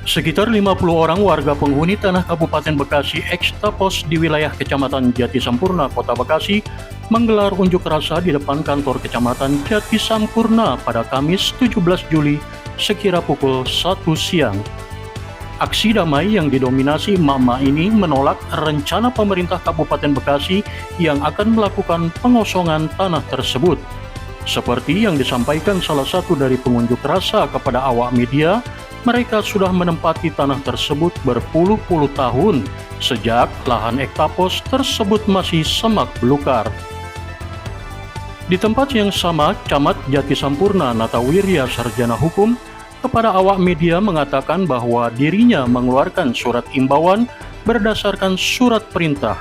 Sekitar 50 orang warga penghuni tanah Kabupaten Bekasi eks-Tapos di wilayah Kecamatan Jati Sampurna, Kota Bekasi, menggelar unjuk rasa di depan kantor Kecamatan Jati Sampurna pada Kamis 17 Juli sekira pukul 1 siang. Aksi damai yang didominasi emak-emak ini menolak rencana pemerintah Kabupaten Bekasi yang akan melakukan pengosongan tanah tersebut. Seperti yang disampaikan salah satu dari pengunjuk rasa kepada awak media, mereka sudah menempati tanah tersebut berpuluh-puluh tahun sejak lahan ek-Tapos tersebut masih semak belukar. Di tempat yang sama, Camat Jati Sampurna Natawirya Sarjana Hukum kepada awak media mengatakan bahwa dirinya mengeluarkan surat imbauan berdasarkan surat perintah.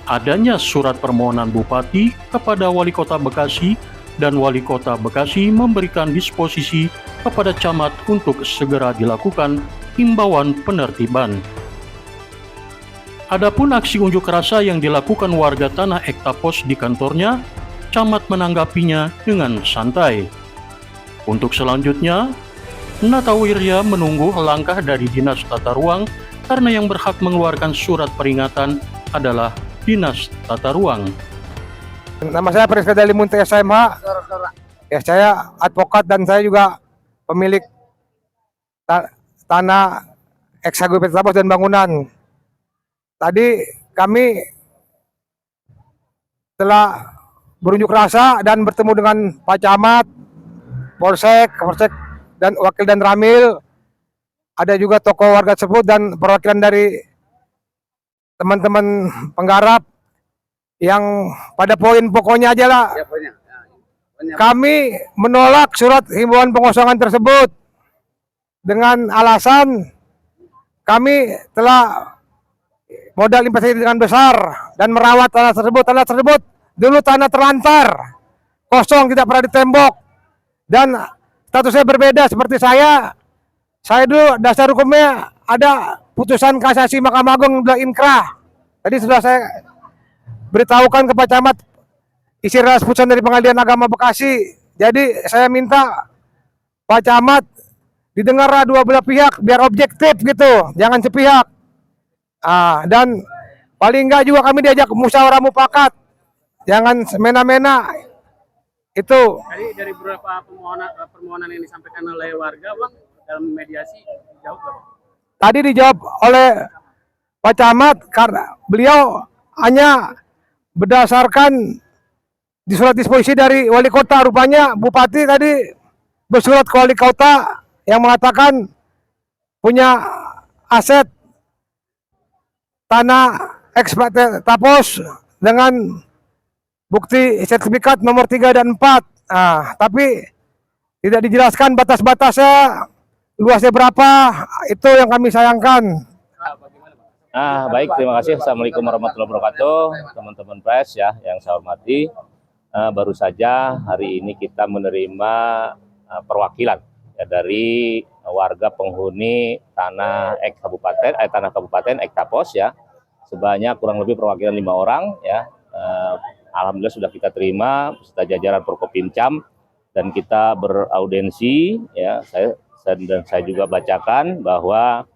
Adanya surat permohonan Bupati kepada Wali Kota Bekasi dan Wali Kota Bekasi memberikan disposisi kepada camat untuk segera dilakukan himbauan penertiban. Adapun aksi unjuk rasa yang dilakukan warga tanah ek-Tapos di kantornya, camat menanggapinya dengan santai. Untuk selanjutnya, Natawirya menunggu langkah dari Dinas Tata Ruang karena yang berhak mengeluarkan surat peringatan adalah Dinas Tata Ruang. Nama saya Priska Dalimunte SMH. Ya, saya advokat dan saya juga pemilik tanah eks-Kabupaten Tapos dan bangunan. Tadi kami telah berunjuk rasa dan bertemu dengan Pak Camat, Polsek, dan Wakil dan Ramil. Ada juga tokoh warga tersebut dan perwakilan dari teman-teman penggarap. Yang pada poin pokoknya aja lah, kami menolak surat himbauan pengosongan tersebut dengan alasan kami telah modal investasi dengan besar dan merawat tanah tersebut. Tanah tersebut dulu tanah terlantar, kosong, tidak pernah ditembok, dan statusnya berbeda seperti saya. Saya dulu dasar hukumnya ada putusan kasasi Mahkamah Agung sudah inkrah. Tadi sudah saya beritahukan ke Pak Camat isi ras putusan dari Pengadilan Agama Bekasi. Jadi saya minta Pak Camat didengar dua belah pihak biar objektif gitu, jangan sepihak. Dan paling enggak juga kami diajak musyawarah mufakat, jangan semena-mena. Itu dari beberapa permohonan yang disampaikan oleh warga, Bang, dalam mediasi jawab, Bang. Tadi dijawab oleh Pak Camat karena beliau hanya berdasarkan di surat disposisi dari Wali Kota. Rupanya Bupati tadi bersurat ke Wali Kota yang mengatakan punya aset tanah eks-Tapos dengan bukti sertifikat nomor 3 dan 4. Tapi tidak dijelaskan batas-batasnya, luasnya berapa. Itu yang kami sayangkan. Baik, terima kasih. Assalamualaikum warahmatullahi wabarakatuh, teman-teman pers ya yang saya hormati. Baru saja hari ini kita menerima perwakilan ya, dari warga penghuni tanah Kabupaten ek-Tapos ya, sebanyak kurang lebih perwakilan 5 orang ya. Alhamdulillah sudah kita terima beserta jajaran Prokopimcam dan kita beraudensi ya. Saya juga bacakan bahwa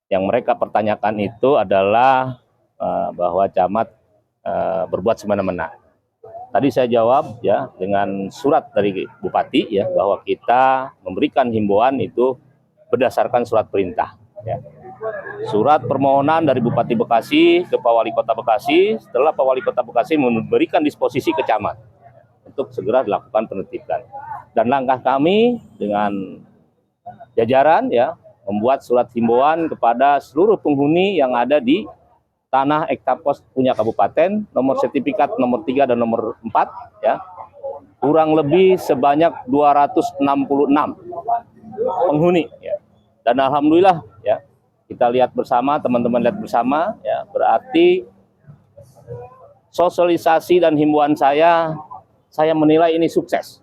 yang mereka pertanyakan itu adalah bahwa camat berbuat semena-mena. Tadi saya jawab ya dengan surat dari Bupati ya, bahwa kita memberikan himbauan itu berdasarkan surat perintah ya. Surat permohonan dari Bupati Bekasi ke Pak Wali Kota Bekasi, setelah Pak Wali Kota Bekasi memberikan disposisi ke camat untuk segera dilakukan penertiban. Dan langkah kami dengan jajaran ya, membuat surat himbauan kepada seluruh penghuni yang ada di tanah ek-Tapos punya kabupaten, nomor sertifikat nomor 3 dan nomor 4 ya. Kurang lebih sebanyak 266 penghuni ya. Dan alhamdulillah ya, kita lihat bersama, teman-teman lihat bersama ya, berarti sosialisasi dan himbauan saya menilai ini sukses.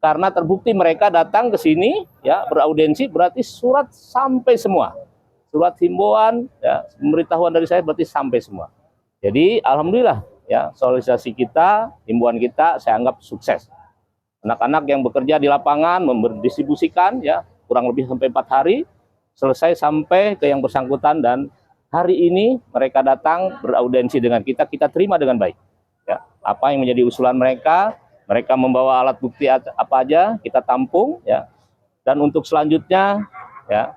Karena terbukti mereka datang ke sini ya, beraudensi, berarti surat sampai semua. Surat himbauan ya, pemberitahuan dari saya berarti sampai semua. Jadi alhamdulillah ya, sosialisasi kita, himbauan kita saya anggap sukses. Anak-anak yang bekerja di lapangan mendistribusikan ya, kurang lebih sampai 4 hari, selesai sampai ke yang bersangkutan, dan hari ini mereka datang beraudiensi dengan kita terima dengan baik. Ya, apa yang menjadi usulan mereka membawa alat bukti apa aja, kita tampung ya. Dan untuk selanjutnya ya,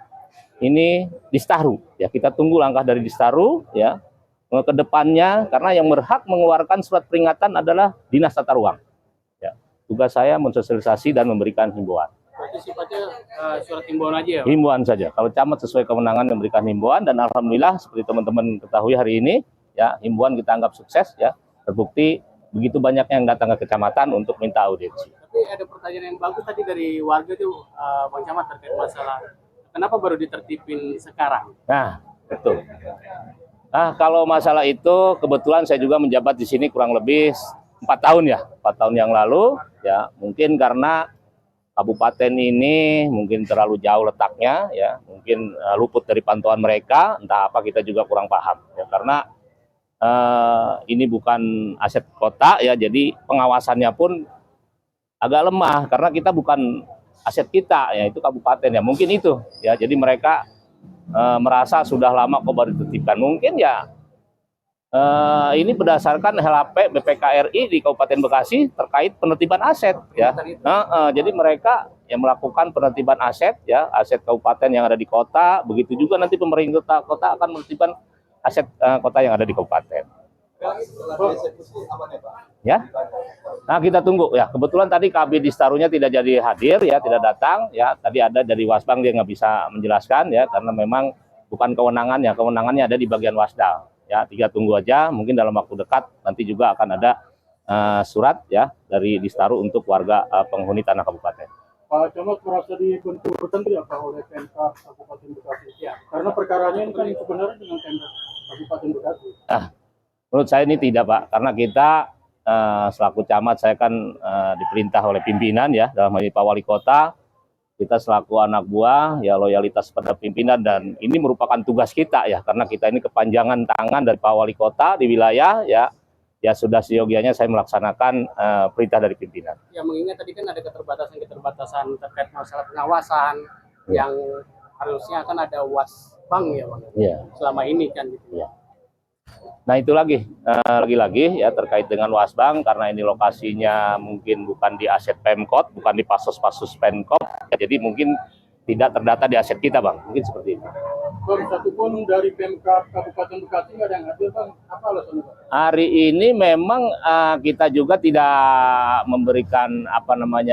ini Distaru ya, kita tunggu langkah dari Distaru ya ke depannya, karena yang berhak mengeluarkan surat peringatan adalah Dinas Tata Ruang. Ya, tugas saya mensosialisasi dan memberikan himbauan. Berarti sifatnya surat himbauan aja ya, Pak? Himbauan saja. Kalau camat sesuai kewenangan memberikan himbauan, dan alhamdulillah seperti teman-teman ketahui hari ini ya, himbauan kita anggap sukses ya. Terbukti begitu banyak yang datang ke kecamatan untuk minta audiensi. Tapi ada pertanyaan yang bagus tadi dari warga tuh, Bang Camat, terkait masalah kenapa baru ditertibin sekarang? Nah, betul. Nah, kalau masalah itu kebetulan saya juga menjabat di sini kurang lebih 4 tahun ya, 4 tahun yang lalu ya. Mungkin karena kabupaten ini mungkin terlalu jauh letaknya ya, mungkin luput dari pantauan mereka, entah apa kita juga kurang paham ya, karena ini bukan aset kota ya, jadi pengawasannya pun agak lemah karena kita bukan aset kita ya, itu kabupaten ya, mungkin itu ya. Jadi mereka merasa sudah lama kok baru ditertibkan. Mungkin ya ini berdasarkan LHP BPKRI di Kabupaten Bekasi terkait penertiban aset ya. Jadi mereka yang melakukan penertiban aset ya, aset kabupaten yang ada di kota, begitu juga nanti pemerintah kota akan menertibkan aset kota yang ada di kabupaten. Ya. Nah, kita tunggu ya. Kebetulan tadi KB Distarunya tidak jadi hadir ya, tidak datang ya. Tadi ada dari Wasbang, dia nggak bisa menjelaskan ya, karena memang bukan kewenangannya, kewenangannya ada di bagian Wasda. Ya, kita tunggu aja. Mungkin dalam waktu dekat nanti juga akan ada surat ya dari Distaru untuk warga penghuni tanah kabupaten. Pak Camat merasa dibenturkan tidak Pak oleh Pemkab Kabupaten Bekasi? Ya, karena perkaranya ini kan sebenarnya dengan Pemkab Kabupaten Bekasi. Menurut saya ini tidak, Pak, karena kita selaku camat, saya kan diperintah oleh pimpinan ya, dalam hal ini Pak Wali Kota, kita selaku anak buah ya, loyalitas pada pimpinan, dan ini merupakan tugas kita ya, karena kita ini kepanjangan tangan dari Pak Wali Kota di wilayah ya. Ya sudah seyogianya saya melaksanakan perintah dari pimpinan. Ya, mengingat tadi kan ada keterbatasan terkait masalah pengawasan yang harusnya kan ada Wasbang ya, Bang. Iya. Selama ini kan gitu. Iya. Nah itu lagi-lagi ya terkait dengan Wasbang, karena ini lokasinya mungkin bukan di aset Pemkot, bukan di pasos-pasos Pemkot, ya, jadi mungkin tidak terdata di aset kita, Bang. Mungkin seperti itu. Bang, satupun dari Pemkab Kabupaten Bekasi nggak ada yang hadir, Bang. Apa alasannya, Bang? Hari ini memang kita juga tidak memberikan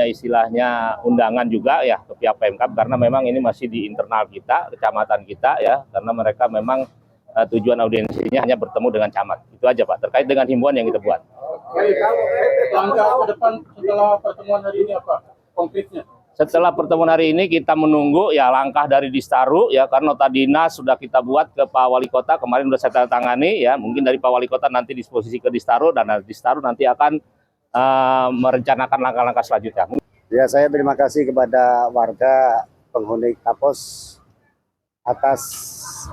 istilahnya undangan juga ya ke pihak Pemkab, karena memang ini masih di internal kita, kecamatan kita ya, karena mereka memang tujuan audiensinya hanya bertemu dengan camat. Itu aja, Pak, terkait dengan himbauan yang kita buat. Baik, langkah ke depan setelah pertemuan hari ini apa konkretnya? Setelah pertemuan hari ini kita menunggu ya langkah dari Distaru ya, karena nota dinas sudah kita buat ke Pak Wali Kota, kemarin sudah saya tangani ya, mungkin dari Pak Wali Kota nanti disposisi ke Distaru, dan Distaru nanti akan merencanakan langkah-langkah selanjutnya. Ya, saya terima kasih kepada warga penghuni Kapos atas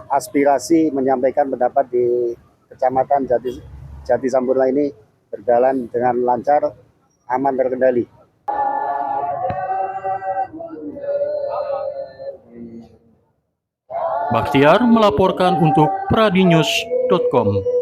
aspirasi menyampaikan pendapat di Kecamatan Jati Sampurna ini berjalan dengan lancar, aman, terkendali. Bakhtiar melaporkan untuk pradinews.com.